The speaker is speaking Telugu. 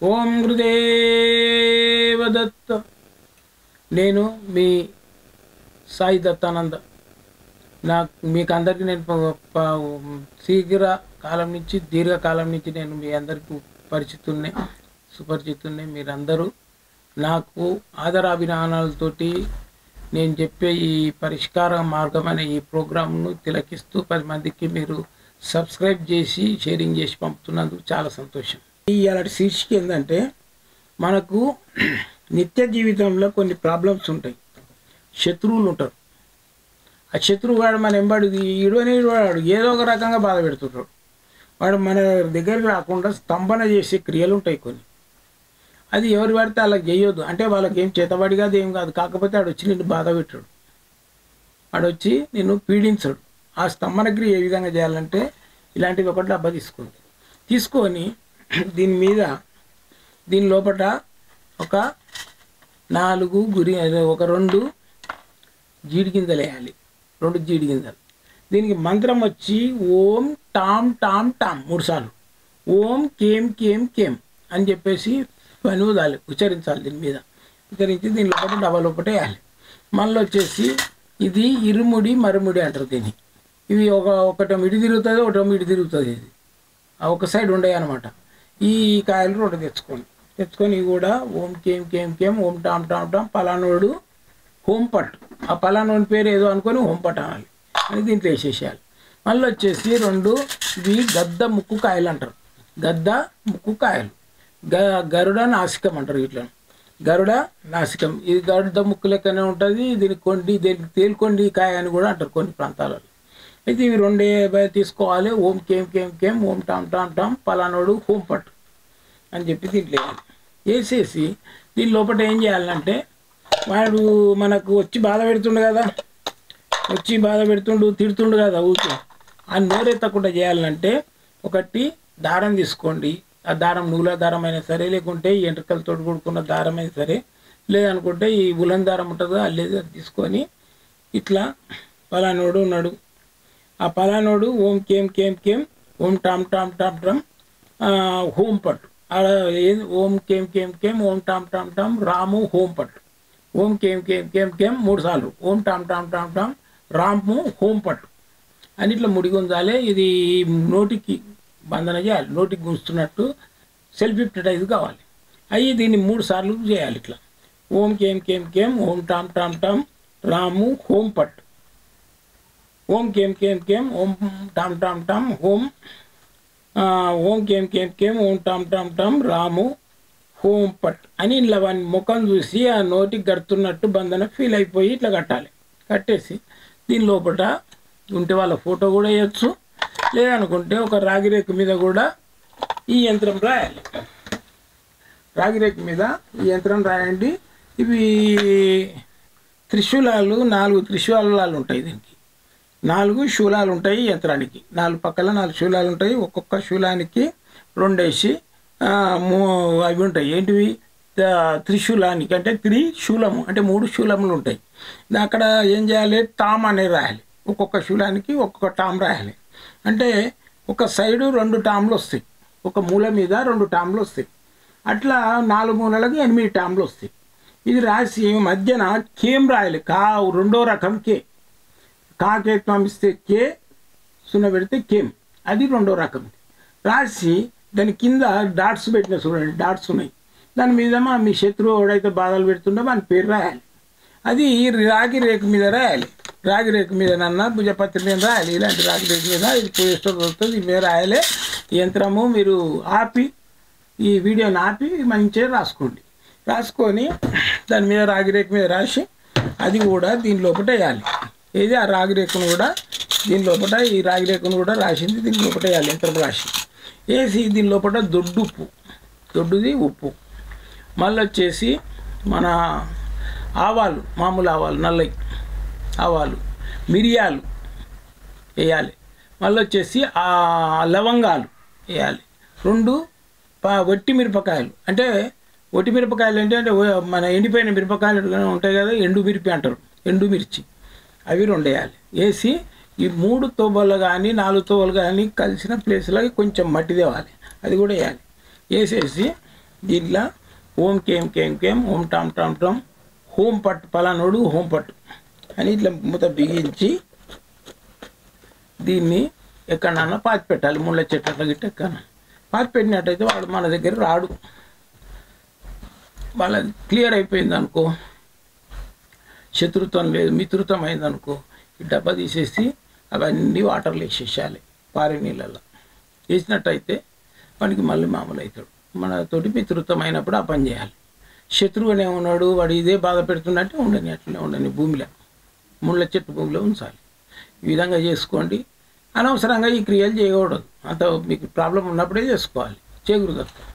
ఓం గురుదేవ దత్త. నేను మీ సాయి దత్తానంద. మీకు అందరికీ నేను దీర్ఘకాలం నుంచి నేను మీ అందరికీ సుపరిచితున్నే. మీరందరూ నాకు ఆదరాభిమానాలతోటి నేను చెప్పే ఈ పరిష్కార మార్గం అనే ఈ ప్రోగ్రాంను తిలకిస్తూ 10 మందికి మీరు సబ్స్క్రైబ్ చేసి షేరింగ్ చేసి పంపుతున్నందుకు చాలా సంతోషం. ఇలాంటి శీర్షిక ఏంటంటే, మనకు నిత్య జీవితంలో కొన్ని ప్రాబ్లమ్స్ ఉంటాయి. శత్రువులు ఉంటారు. ఆ శత్రువు వాడు మన ఎంబడి వాడు ఏదో ఒక రకంగా బాధ పెడుతుంటాడు. వాడు మన దగ్గరికి రాకుండా స్తంభన చేసే క్రియలు ఉంటాయి కొన్ని. అది ఎవరు పడితే వాళ్ళకి చేయొద్దు. అంటే వాళ్ళకి ఏం చేతబడి కాదు, ఏం కాదు. కాకపోతే వాడు వచ్చి నిన్ను బాధ పెట్టాడు, వాడు వచ్చి నిన్ను పీడించాడు. ఆ స్తంభన క్రియ ఏ విధంగా చేయాలంటే, ఇలాంటిది ఒకటి డబ్బా తీసుకొని దీని లోపల ఒక 2 జీడి గింజలు వేయాలి. 2 జీడి గింజలు. దీనికి మంత్రం వచ్చి ఓం టామ్ టామ్ టామ్ 3 సార్లు, ఓం కేం కేం కేం అని చెప్పేసి పనుదాలి, ఉచ్చరించాలి. దీని మీద ఉచ్చరించి దీని లోపల డబ్బా లోపల వేయాలి. మళ్ళీ వచ్చేసి ఇది ఇరుముడి మరుముడి అంటారు దీన్ని. ఇవి ఒకటేమో ఇటు తిరుగుతుంది, ఒకటేమో ఇటు తిరుగుతుంది. ఇది ఒక సైడ్ ఉండేవి అనమాట. ఈ కాయలు 2 తెచ్చుకొని కూడా ఓం కేం కేం కేం ఓం టామ్ టామ్ టామ్ పలానోడు హోం పట్టు, ఆ పలానోడి పేరు ఏదో అనుకొని హోం పట్టు అనాలి అని దీంట్లో వేసేసేయాలి. మళ్ళీ వచ్చేసి 2 ఇవి గద్ద ముక్కు కాయలు అంటారు. గద్ద ముక్కు కాయలు, గరుడ నాసికం అంటారు. ఇట్లా గరుడ నాసికం, ఇది గరుడ ముక్కు లెక్కనే ఉంటుంది. దీనికి తేలికొండి కాయ అని కూడా అంటారు కొన్ని ప్రాంతాలలో. అయితే ఇవి 2 తీసుకోవాలి. ఓం కేం కేం కేం ఓం టామ్ టామ్ టామ్ పలానోడు హోం పట్టు అని చెప్పి దీంట్లో వేసేసి దీని లోపల ఏం చేయాలంటే, వాడు మనకు వచ్చి బాధ పెడుతుండు కదా, తిడుతుండు కదా ఊరికే. ఆ నోరెత్తకుండా చేయాలంటే ఒకటి దారం తీసుకోండి. ఆ దారం నూల దారం అయినా సరే, లేకుంటే ఎంట్రుకలతో కూడుకున్న దారం అయినా సరే, లేదనుకుంటే ఈ ఉలన్ దారం ఉంటుంది అది తీసుకొని ఇట్లా పలానోడు ఉన్నాడు, ఆ పలానోడు ఓం కేం కేం కేం ఓం టామ్ టామ్ టామ్ టామ్ హోం పట్టు. ఓం కేం కేం కేం ఓం టామ్ టామ్ టామ్ రాము హోం పట్టు. ఓం కేం కేం కేం కేం 3 సార్లు ఓం టామ్ టామ్ టామ్ టామ్ రాము హోం పట్టు అన్నిట్లో ముడిగుంజాలి. ఇది నోటికి బంధన చేయాలి, నోటికి గుంచుతున్నట్టు సెల్ఫ్ హిప్నటైజ్ కావాలి. దీన్ని 3 సార్లు చేయాలి ఇట్లా. ఓం కేం కేం కేం ఓం టామ్ టామ్ టామ్ రాము హోం పట్టు. ఓం కేం కేం కేం ఓం టామ్ టామ్ టామ్ ఓం కేం కేం కేం ఓం టామ్ టామ్ టామ్ రాము హోం పట్ అని ఇలా వాని ముఖం చూసి ఆ నోటికి కడుతున్నట్టు బంధన ఫీల్ అయిపోయి ఇట్లా కట్టాలి. కట్టేసి దీని లోపల ఉంటే వాళ్ళ ఫోటో కూడా వేయచ్చు, లేదనుకుంటే ఒక రాగిరేకు మీద కూడా ఈ యంత్రం రాయాలి. రాగిరేకు మీద ఈ యంత్రం రాయండి. ఇవి త్రిశూలాలు, 4 త్రిశూలాలు ఉంటాయి. దీనికి 4 శూలాలు ఉంటాయి. యంత్రానికి 4 పక్కల 4 శూలాలు ఉంటాయి. ఒక్కొక్క శూలానికి 2 వేసి అవి ఉంటాయి. ఏంటివి? త్రిశూలానికి అంటే త్రిశూలము అంటే 3 శూలములు ఉంటాయి. అక్కడ ఏం చేయాలి? టామ్ అనేది రాయాలి. ఒక్కొక్క శూలానికి ఒక్కొక్క టామ్ రాయాలి. అంటే ఒక సైడు 2 టామ్లు వస్తాయి, ఒక మూల మీద 2 టామ్లు వస్తాయి. అట్లా 4 మూలలకు 8 టామ్లు వస్తాయి. ఇది రాసి మధ్యన కేం రాయాలి. 2వ రకం కే. కాకేత్వం ఇస్తే కే, సున్న పెడితే కేం, అది 2వ రకం. రాసి దాని కింద డాట్స్ పెట్టిన చూడండి, డాట్స్ ఉన్నాయి. దాని మీద మీ శత్రువు ఎవడైతే బాధలు పెడుతుండో మన పేరు రాయాలి. అది రాగి రేకు మీద రాయాలి. రాగి రేకు మీద భుజపత్రి మీద రాయాలి. ఇలాంటి రాగి రేకు మీద ఇది పోయేస్టో దొరుకుతుంది, ఇది మీద రాయాలి. యంత్రము మీరు ఆపి, ఈ వీడియోని ఆపి మంచిగా రాసుకొని దాని మీద రాగి రేకు మీద రాసి అది కూడా దీని లోపల వేయాలి. ఏది ఆ రాగి రేకును కూడా దీని లోపల, ఈ రాగి రేకును కూడా రాసింది దీని లోపల వేయాలి. యంత్రం రాసి వేసి దీని లోపల దొడ్డుది ఉప్పు, మళ్ళీ వచ్చేసి మన ఆవాలు, మామూలు ఆవాలు, నల్లయి ఆవాలు, మిరియాలు వేయాలి. మళ్ళీ వచ్చేసి ఆ లవంగాలు వేయాలి. 2 వట్టి మిరపకాయలు. అంటే వట్టి మిరపకాయలు అంటే మన ఎండిపోయిన మిరపకాయలు ఉంటాయి కదా, ఎండుమిర్చి అంటారు, ఎండుమిర్చి, అవి 2 వేయాలి. వేసి ఈ 3 తోబలు కానీ 4 తోబలు కానీ కలిసిన ప్లేస్లో కొంచెం మట్టి తేవాలి, అది కూడా వేయాలి. వేసేసి దీంట్లో ఓం కేం కేం కేం ఓం టామ్ టామ్ టామ్ హోం పట్టు పలానోడు హోం పట్టు అని ఇట్లా మూత బిగించి దీన్ని ఎక్కడన్నా పాతి పెట్టాలి. ముళ్ళ చెట్ల గిట్ట ఎక్కడ పాతి పెట్టినట్టయితే వాడు మన దగ్గర రాడు. వాళ్ళది క్లియర్ అయిపోయింది అనుకో, శత్రుత్వం లేదు, మిత్రుత్వం అయింది అనుకో, ఈ డబ్బా తీసేసి అవన్నీ వాటర్లో వేసేసేయాలి. పారే నీళ్ళల్లో వేసినట్టయితే వాడికి మళ్ళీ మామూలు అవుతాడు. మనతోటి మిత్రుత్వం అయినప్పుడు ఆ పని చేయాలి. శత్రువునే ఉన్నాడు, వాడు ఇదే బాధ పెడుతున్నట్టే ఉండని, అట్లనే ఉండని, భూమిలో ముళ్ళ చెట్టు భూమిలో ఉంచాలి. ఈ విధంగా చేసుకోండి. అనవసరంగా ఈ క్రియలు చేయకూడదు. అంత మీకు ప్రాబ్లం ఉన్నప్పుడే చేసుకోవాలి, చేయకూడదు.